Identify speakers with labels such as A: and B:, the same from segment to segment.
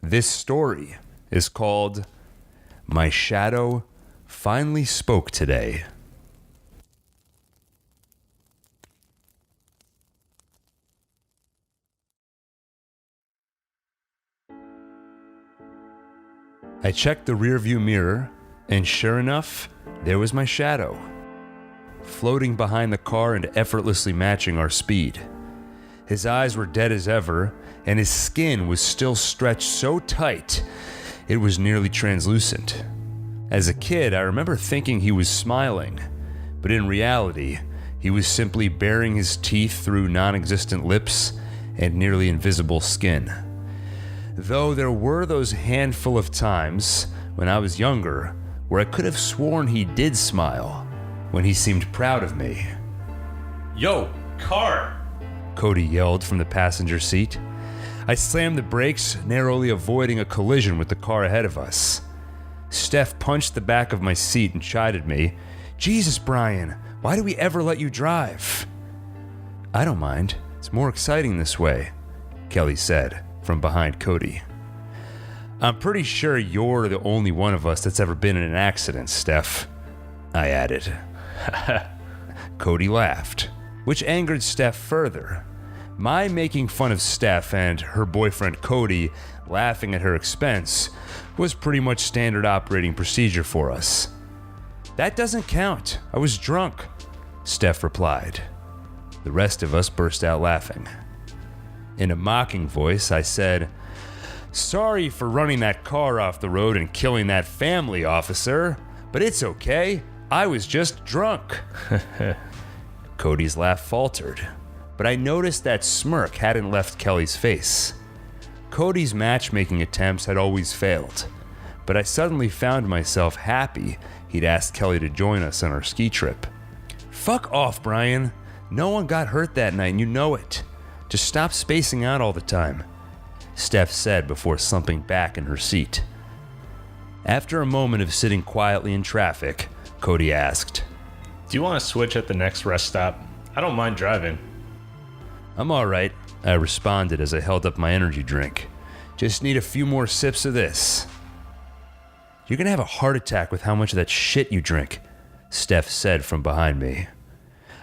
A: This story is called My Shadow Finally Spoke Today. I checked the rearview mirror, and sure enough, there was my shadow, floating behind the car and effortlessly matching our speed. His eyes were dead as ever, and his skin was still stretched so tight, it was nearly translucent. As a kid, I remember thinking he was smiling, but in reality, he was simply baring his teeth through non-existent lips and nearly invisible skin. Though there were those handful of times when I was younger where I could have sworn he did smile when he seemed proud of me.
B: Yo, car!
A: Cody yelled from the passenger seat. I slammed the brakes, narrowly avoiding a collision with the car ahead of us. Steph punched the back of my seat and chided me. Jesus, Brian, why do we ever let you drive? I don't mind. It's more exciting this way, Kelly said from behind Cody. I'm pretty sure you're the only one of us that's ever been in an accident, Steph, I added. Cody laughed, which angered Steph further. My making fun of Steph and her boyfriend Cody laughing at her expense was pretty much standard operating procedure for us. That doesn't count. I was drunk, Steph replied. The rest of us burst out laughing. In a mocking voice, I said, "Sorry for running that car off the road and killing that family, officer, but it's okay. I was just drunk." Cody's laugh faltered, but I noticed that smirk hadn't left Kelly's face. Cody's matchmaking attempts had always failed, but I suddenly found myself happy he'd asked Kelly to join us on our ski trip. Fuck off, Brian. No one got hurt that night and you know it. Just stop spacing out all the time, Steph said before slumping back in her seat. After a moment of sitting quietly in traffic, Cody asked,
B: Do you want to switch at the next rest stop? I don't mind driving.
A: I'm alright, I responded as I held up my energy drink. Just need a few more sips of this. You're gonna have a heart attack with how much of that shit you drink, Steph said from behind me.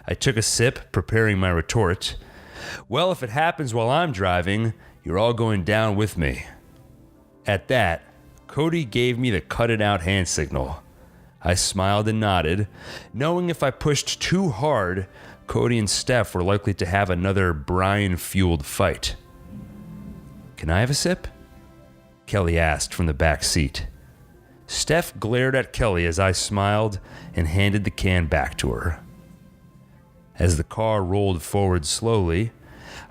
A: I took a sip, preparing my retort. Well, if it happens while I'm driving, you're all going down with me. At that, Cody gave me the cut it out hand signal. I smiled and nodded, knowing if I pushed too hard, Cody and Steph were likely to have another Brian-fueled fight. Can I have a sip? Kelly asked from the back seat. Steph glared at Kelly as I smiled and handed the can back to her. As the car rolled forward slowly,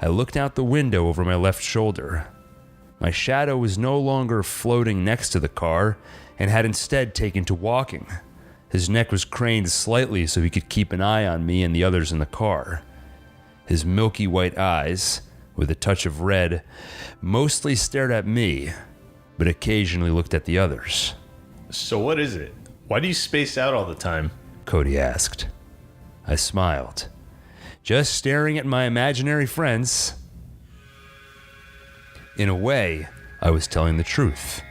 A: I looked out the window over my left shoulder. My shadow was no longer floating next to the car and had instead taken to walking. His neck was craned slightly so he could keep an eye on me and the others in the car. His milky white eyes, with a touch of red, mostly stared at me, but occasionally looked at the others.
B: So what is it? Why do you space out all the time?
A: Cody asked. I smiled. Just staring at my imaginary friends. In a way, I was telling the truth.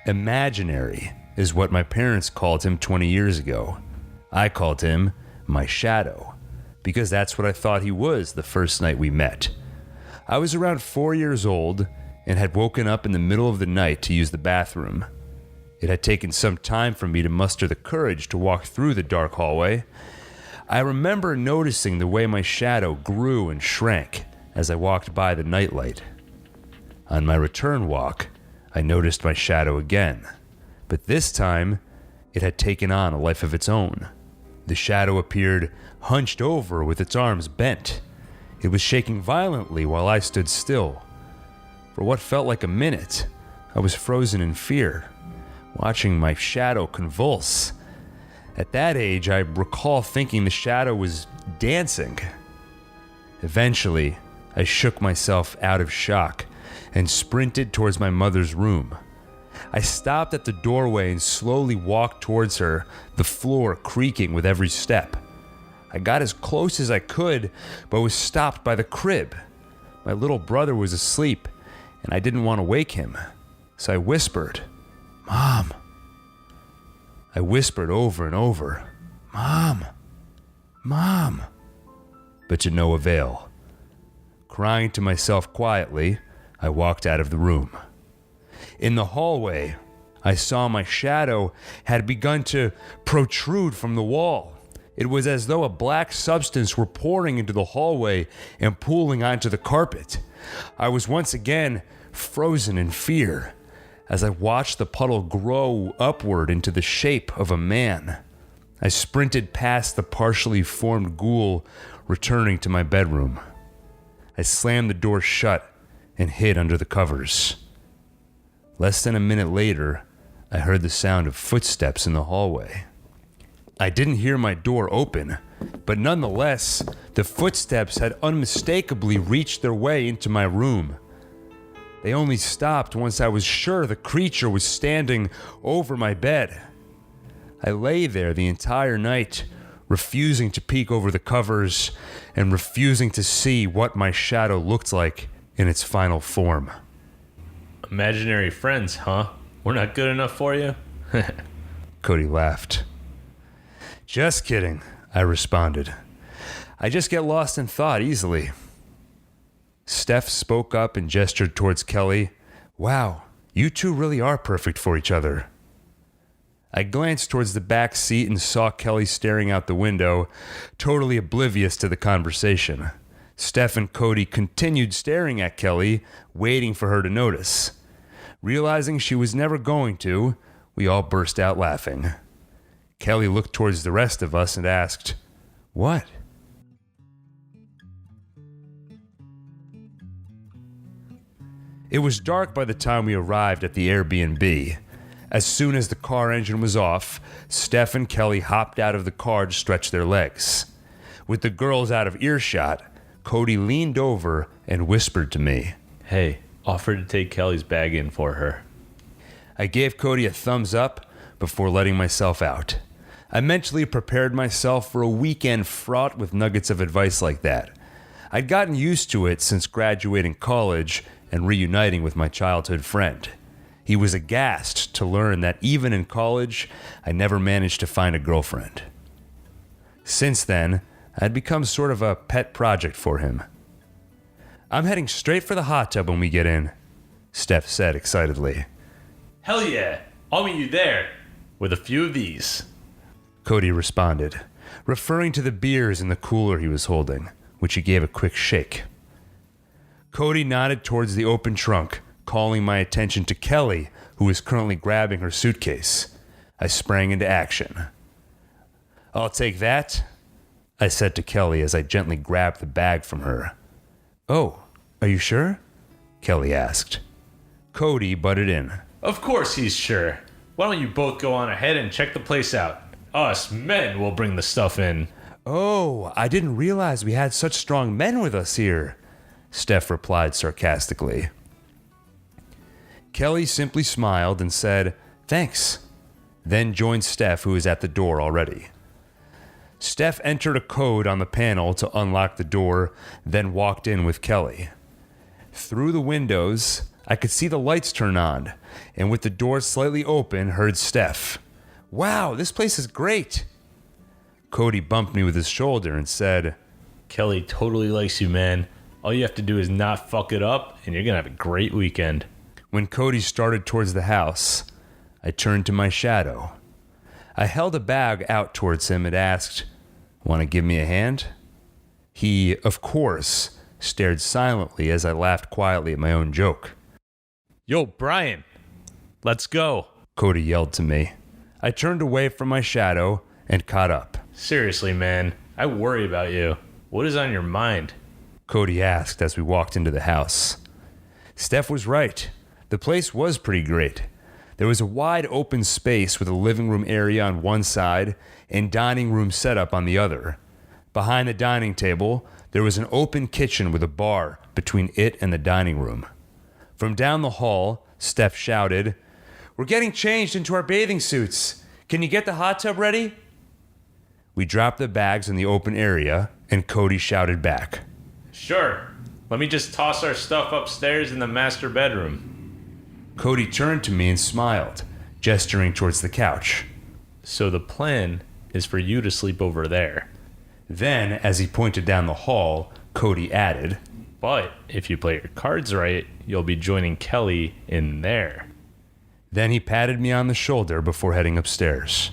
A: Imaginary is what my parents called him 20 years ago. I called him my shadow, because that's what I thought he was the first night we met. I was around 4 years old and had woken up in the middle of the night to use the bathroom. It had taken some time for me to muster the courage to walk through the dark hallway. I remember noticing the way my shadow grew and shrank as I walked by the nightlight. On my return walk, I noticed my shadow again, but this time, it had taken on a life of its own. The shadow appeared hunched over with its arms bent. It was shaking violently while I stood still. For what felt like a minute, I was frozen in fear, watching my shadow convulse. At that age, I recall thinking the shadow was dancing. Eventually, I shook myself out of shock and sprinted towards my mother's room. I stopped at the doorway and slowly walked towards her, the floor creaking with every step. I got as close as I could, but was stopped by the crib. My little brother was asleep, and I didn't want to wake him. So I whispered, "Mom." I whispered over and over, "Mom, Mom," but to no avail. Crying to myself quietly, I walked out of the room. In the hallway, I saw my shadow had begun to protrude from the wall. It was as though a black substance were pouring into the hallway and pooling onto the carpet. I was once again frozen in fear as I watched the puddle grow upward into the shape of a man. I sprinted past the partially formed ghoul, returning to my bedroom. I slammed the door shut and hid under the covers. Less than a minute later, I heard the sound of footsteps in the hallway. I didn't hear my door open, but nonetheless, the footsteps had unmistakably reached their way into my room. They only stopped once I was sure the creature was standing over my bed. I lay there the entire night, refusing to peek over the covers and refusing to see what my shadow looked like in its final form.
B: Imaginary friends, huh? We're not good enough for you?
A: Cody laughed. "Just kidding," I responded. "I just get lost in thought easily." Steph spoke up and gestured towards Kelly. "Wow, you two really are perfect for each other." I glanced towards the back seat and saw Kelly staring out the window, totally oblivious to the conversation. Steph and Cody continued staring at Kelly, waiting for her to notice. Realizing she was never going to, we all burst out laughing. Kelly looked towards the rest of us and asked, "What?" It was dark by the time we arrived at the Airbnb. As soon as the car engine was off, Steph and Kelly hopped out of the car to stretch their legs. With the girls out of earshot, Cody leaned over and whispered to me,
B: Hey, offer to take Kelly's bag in for her.
A: I gave Cody a thumbs up before letting myself out. I mentally prepared myself for a weekend fraught with nuggets of advice like that. I'd gotten used to it since graduating college and reuniting with my childhood friend. He was aghast to learn that even in college, I never managed to find a girlfriend. Since then, I'd become sort of a pet project for him. I'm heading straight for the hot tub when we get in, Steph said excitedly.
B: Hell yeah, I'll meet you there with a few of these.
A: Cody responded, referring to the beers in the cooler he was holding, which he gave a quick shake. Cody nodded towards the open trunk, calling my attention to Kelly, who was currently grabbing her suitcase. I sprang into action. I'll take that, I said to Kelly as I gently grabbed the bag from her. Oh, are you sure? Kelly asked. Cody butted in.
B: Of course he's sure. Why don't you both go on ahead and check the place out? Us men will bring the stuff in.
A: Oh, I didn't realize we had such strong men with us here, Steph replied sarcastically. Kelly simply smiled and said, thanks, then joined Steph, who was at the door already. Steph entered a code on the panel to unlock the door, then walked in with Kelly. Through the windows, I could see the lights turn on, and with the door slightly open, heard Steph. Wow, this place is great. Cody bumped me with his shoulder and said,
B: Kelly totally likes you, man. All you have to do is not fuck it up, and you're going to have a great weekend.
A: When Cody started towards the house, I turned to my shadow. I held a bag out towards him and asked, want to give me a hand? He, of course, stared silently as I laughed quietly at my own joke.
B: Yo, Brian, let's go,
A: Cody yelled to me. I turned away from my shadow and caught up.
B: Seriously, man, I worry about you. What is on your mind?
A: Cody asked as we walked into the house. Steph was right. The place was pretty great. There was a wide open space with a living room area on one side and dining room setup on the other. Behind the dining table, there was an open kitchen with a bar between it and the dining room. From down the hall, Steph shouted, We're getting changed into our bathing suits. Can you get the hot tub ready? We dropped the bags in the open area, and Cody shouted back.
B: Sure. Let me just toss our stuff upstairs in the master bedroom.
A: Cody turned to me and smiled, gesturing towards the couch.
B: So the plan is for you to sleep over there.
A: Then, as he pointed down the hall, Cody added,
B: But if you play your cards right, you'll be joining Kelly in there.
A: Then he patted me on the shoulder before heading upstairs.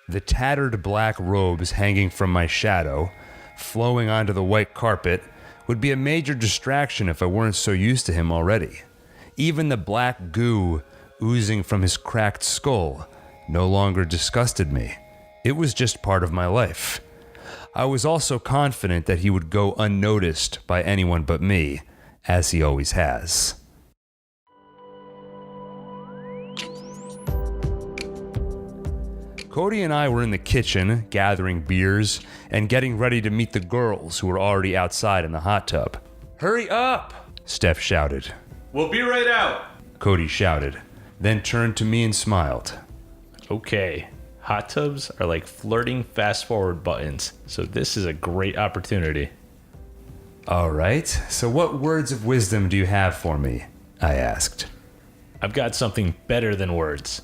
A: The tattered black robes hanging from my shadow, flowing onto the white carpet, would be a major distraction if I weren't so used to him already. Even the black goo oozing from his cracked skull no longer disgusted me. It was just part of my life. I was also confident that he would go unnoticed by anyone but me, as he always has. Cody and I were in the kitchen, gathering beers and getting ready to meet the girls who were already outside in the hot tub. "Hurry up!" Steph shouted.
B: We'll be right out.
A: Cody shouted, then turned to me and smiled.
B: Okay, hot tubs are like flirting fast-forward buttons, so this is a great opportunity.
A: All right, so what words of wisdom do you have for me? I asked.
B: I've got something better than words.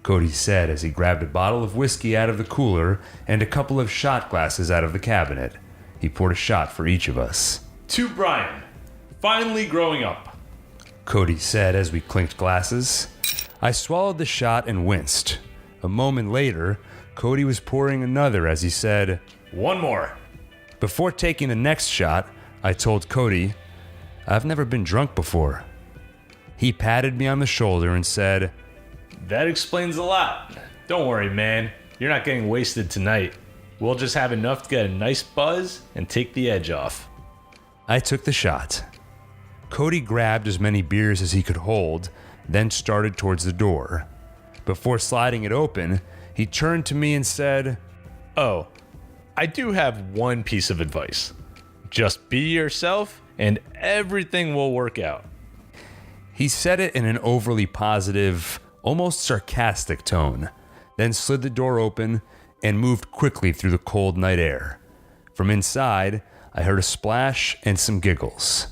A: Cody said as he grabbed a bottle of whiskey out of the cooler and a couple of shot glasses out of the cabinet. He poured a shot for each of us.
B: To Brian, finally growing up.
A: Cody said as we clinked glasses. I swallowed the shot and winced. A moment later, Cody was pouring another as he said,
B: One more.
A: Before taking the next shot, I told Cody, I've never been drunk before. He patted me on the shoulder and said,
B: That explains a lot. Don't worry, man. You're not getting wasted tonight. We'll just have enough to get a nice buzz and take the edge off.
A: I took the shot. Cody grabbed as many beers as he could hold, then started towards the door. Before sliding it open, he turned to me and said,
B: Oh, I do have one piece of advice. Just be yourself and everything will work out.
A: He said it in an overly positive, almost sarcastic tone, then slid the door open and moved quickly through the cold night air. From inside, I heard a splash and some giggles.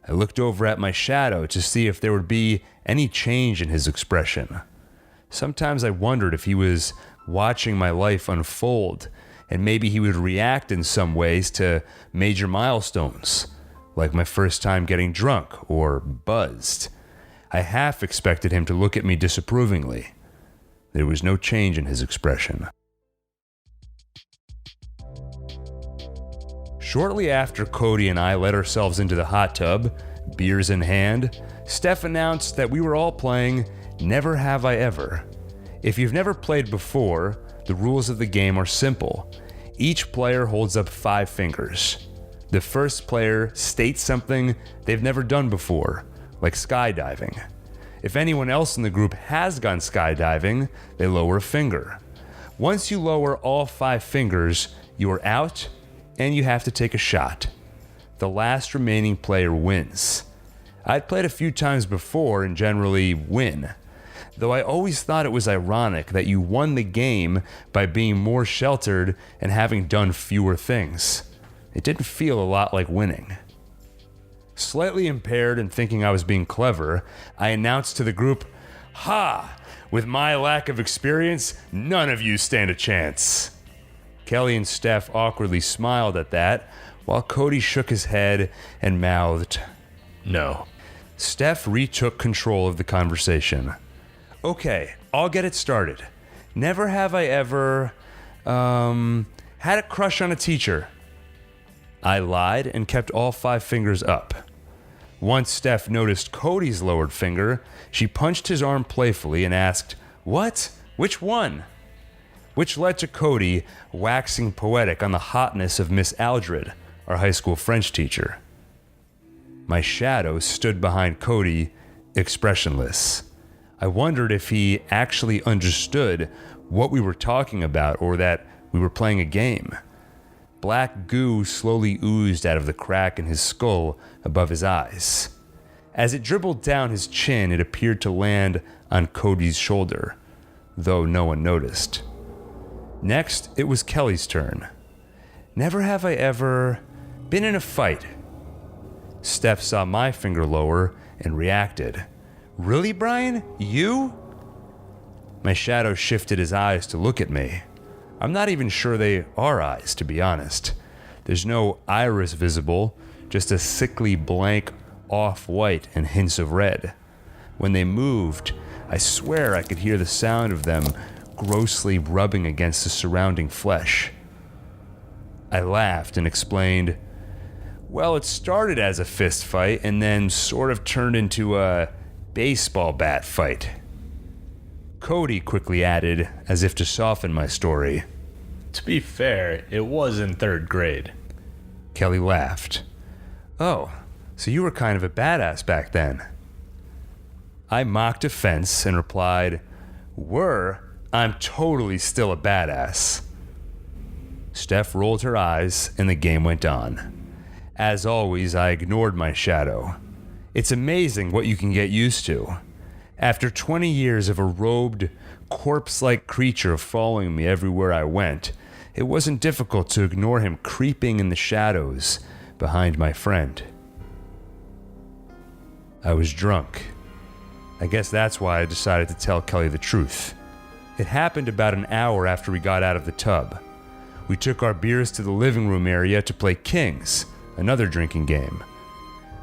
A: I looked over at my shadow to see if there would be any change in his expression. Sometimes I wondered if he was watching my life unfold, and maybe he would react in some ways to major milestones, like my first time getting drunk or buzzed. I half expected him to look at me disapprovingly. There was no change in his expression. Shortly after Cody and I let ourselves into the hot tub, beers in hand, Steph announced that we were all playing Never Have I Ever. If you've never played before, the rules of the game are simple. Each player holds up 5 fingers. The first player states something they've never done before, like skydiving. If anyone else in the group has gone skydiving, they lower a finger. Once you lower all 5 fingers, you are out and you have to take a shot. The last remaining player wins. I'd played a few times before and generally win, though I always thought it was ironic that you won the game by being more sheltered and having done fewer things. It didn't feel a lot like winning. Slightly impaired and thinking I was being clever, I announced to the group, Ha! With my lack of experience, none of you stand a chance. Kelly and Steph awkwardly smiled at that, while Cody shook his head and mouthed, No. Steph retook control of the conversation. Okay, I'll get it started. Never have I ever, had a crush on a teacher. I lied and kept all 5 fingers up. Once Steph noticed Cody's lowered finger, she punched his arm playfully and asked, What? Which one? Which led to Cody waxing poetic on the hotness of Miss Aldred, our high school French teacher. My shadow stood behind Cody, expressionless. I wondered if he actually understood what we were talking about or that we were playing a game. Black goo slowly oozed out of the crack in his skull above his eyes. As it dribbled down his chin, it appeared to land on Cody's shoulder, though no one noticed. Next, it was Kelly's turn. Never have I ever been in a fight. Steph saw my finger lower and reacted. Really, Brian? You? My shadow shifted his eyes to look at me. I'm not even sure they are eyes, to be honest. There's no iris visible, just a sickly blank off-white and hints of red. When they moved, I swear I could hear the sound of them grossly rubbing against the surrounding flesh. I laughed and explained, well, it started as a fist fight and then sort of turned into a baseball bat fight. Cody quickly added, as if to soften my story.
B: To be fair, it was in 3rd grade.
A: Kelly laughed. Oh, so you were kind of a badass back then. I mocked offense and replied, I'm totally still a badass. Steph rolled her eyes and the game went on. As always, I ignored my shadow. It's amazing what you can get used to. After 20 years of a robed, corpse-like creature following me everywhere I went, it wasn't difficult to ignore him creeping in the shadows behind my friend. I was drunk. I guess that's why I decided to tell Kelly the truth. It happened about an hour after we got out of the tub. We took our beers to the living room area to play Kings, another drinking game.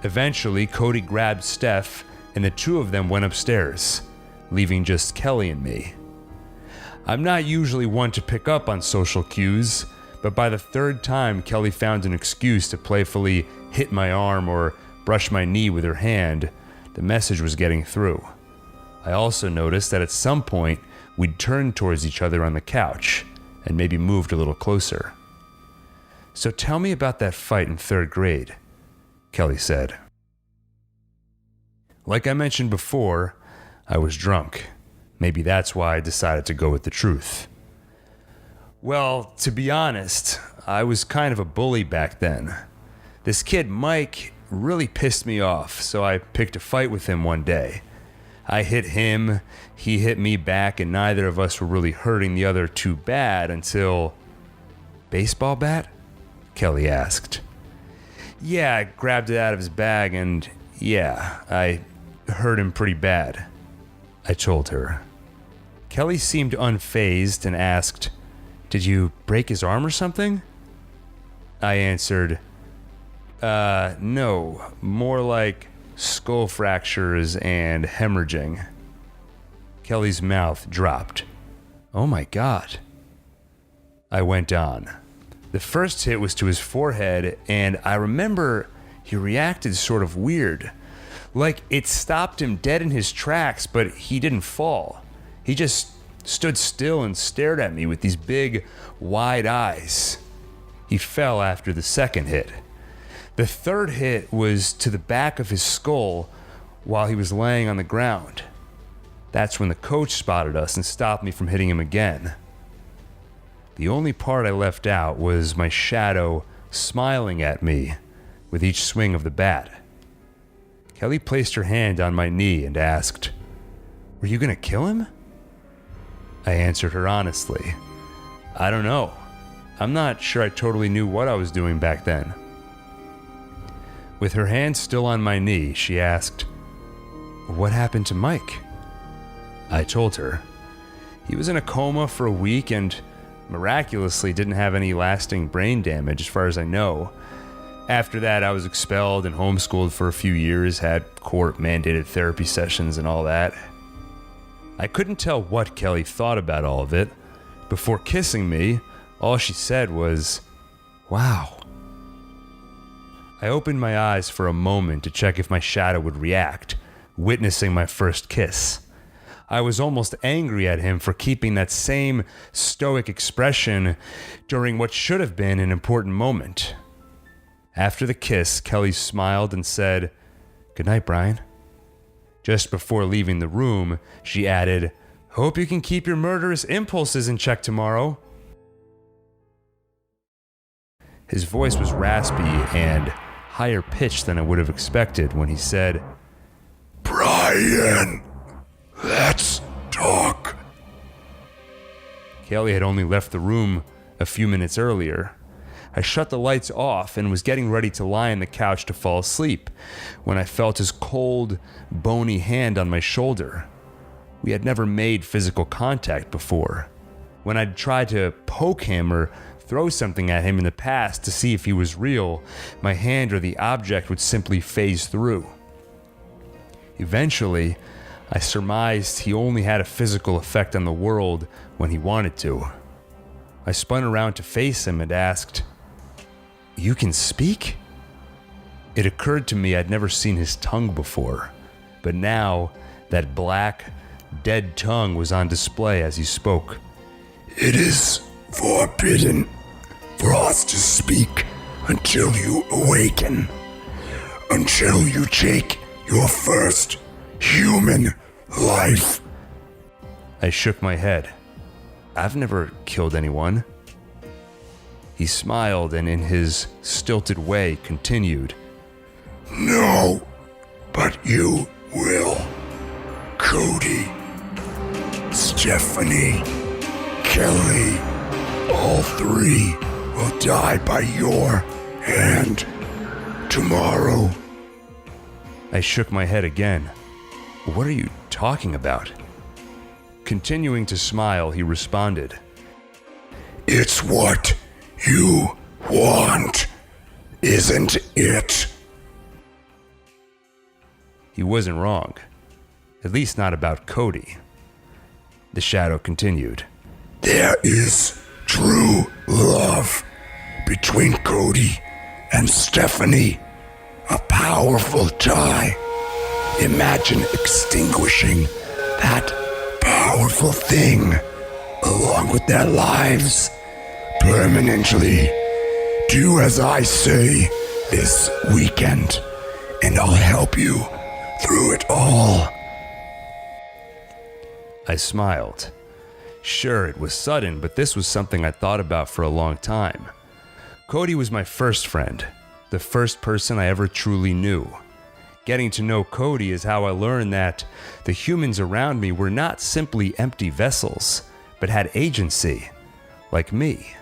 A: Eventually, Cody grabbed Steph, and the two of them went upstairs, leaving just Kelly and me. I'm not usually one to pick up on social cues, but by the 3rd time Kelly found an excuse to playfully hit my arm or brush my knee with her hand, the message was getting through. I also noticed that at some point we'd turned towards each other on the couch and maybe moved a little closer. So tell me about that fight in 3rd grade, Kelly said. Like I mentioned before, I was drunk. Maybe that's why I decided to go with the truth. Well, to be honest, I was kind of a bully back then. This kid, Mike, really pissed me off, so I picked a fight with him one day. I hit him, he hit me back, and neither of us were really hurting the other too bad until... Baseball bat? Kelly asked. Yeah, I grabbed it out of his bag and, yeah, I hurt him pretty bad, I told her. Kelly seemed unfazed and asked, Did you break his arm or something? I answered, no, more like skull fractures and hemorrhaging. Kelly's mouth dropped. Oh my God. I went on. The first hit was to his forehead, and I remember he reacted sort of weird. Like it stopped him dead in his tracks, but he didn't fall. He just stood still and stared at me with these big, wide eyes. He fell after the second hit. The 3rd hit was to the back of his skull while he was laying on the ground. That's when the coach spotted us and stopped me from hitting him again. The only part I left out was my shadow smiling at me with each swing of the bat. Kelly placed her hand on my knee and asked, Were you gonna kill him? I answered her honestly. I don't know. I'm not sure I totally knew what I was doing back then. With her hand still on my knee, she asked, What happened to Mike? I told her. He was in a coma for a week and miraculously didn't have any lasting brain damage as far as I know. After that, I was expelled and homeschooled for a few years, had court-mandated therapy sessions and all that. I couldn't tell what Kelly thought about all of it. Before kissing me, all she said was, Wow. I opened my eyes for a moment to check if my shadow would react, witnessing my first kiss. I was almost angry at him for keeping that same stoic expression during what should have been an important moment. After the kiss, Kelly smiled and said, Good night, Brian. Just before leaving the room, she added, Hope you can keep your murderous impulses in check tomorrow. His voice was raspy and higher pitched than I would have expected when he said, Brian, let's talk. Kelly had only left the room a few minutes earlier. I shut the lights off and was getting ready to lie on the couch to fall asleep when I felt his cold, bony hand on my shoulder. We had never made physical contact before. When I'd tried to poke him or throw something at him in the past to see if he was real, my hand or the object would simply phase through. Eventually, I surmised he only had a physical effect on the world when he wanted to. I spun around to face him and asked, "You can speak?" It occurred to me I'd never seen his tongue before, but now that black, dead tongue was on display as he spoke.
C: "It is forbidden for us to speak until you awaken, until you take your first human life."
A: I shook my head. "I've never killed anyone." He smiled and in his stilted way continued,
C: "No, but you will. Cody, Stephanie, Kelly, all three will die by your hand tomorrow."
A: I shook my head again. "What are you talking about?" Continuing to smile, he responded,
C: "It's what you want, isn't it?"
A: He wasn't wrong. At least not about Cody. The shadow continued,
C: "There is true love between Cody and Stephanie, a powerful tie. Imagine extinguishing that powerful thing along with their lives permanently. Do as I say this weekend, and I'll help you through it all."
A: I smiled. Sure, it was sudden, but this was something I'd thought about for a long time. Cody was my first friend, the first person I ever truly knew. Getting to know Cody is how I learned that the humans around me were not simply empty vessels, but had agency, like me.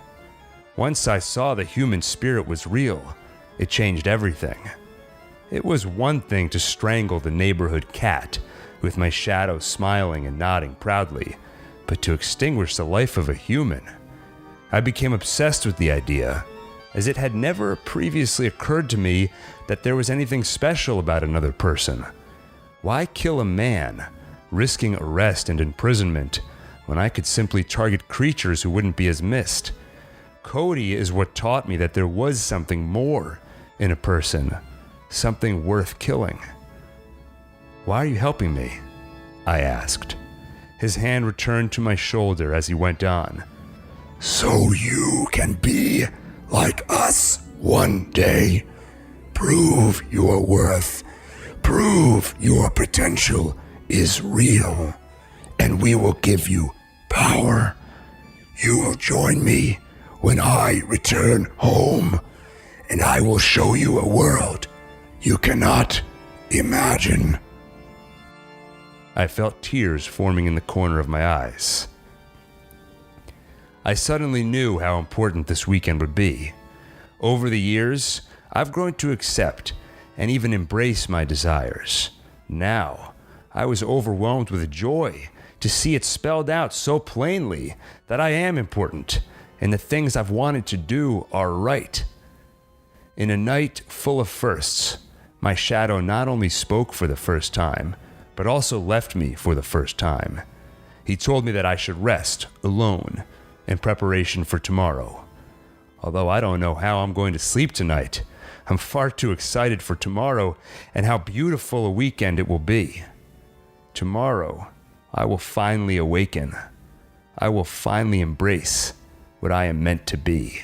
A: Once I saw the human spirit was real, it changed everything. It was one thing to strangle the neighborhood cat, with my shadow smiling and nodding proudly, but to extinguish the life of a human. I became obsessed with the idea, as it had never previously occurred to me that there was anything special about another person. Why kill a man, risking arrest and imprisonment, when I could simply target creatures who wouldn't be as missed? Cody is what taught me that there was something more in a person, something worth killing. "Why are you helping me?" I asked. His hand returned to my shoulder as he went on.
C: "So you can be like us one day. Prove your worth. Prove your potential is real. And we will give you power. You will join me when I return home, and I will show you a world you cannot imagine."
A: I felt tears forming in the corner of my eyes. I suddenly knew how important this weekend would be. Over the years, I've grown to accept and even embrace my desires. Now, I was overwhelmed with joy to see it spelled out so plainly that I am important and the things I've wanted to do are right. In a night full of firsts, my shadow not only spoke for the first time, but also left me for the first time. He told me that I should rest alone in preparation for tomorrow. Although I don't know how I'm going to sleep tonight, I'm far too excited for tomorrow and how beautiful a weekend it will be. Tomorrow, I will finally awaken. I will finally embrace what I am meant to be.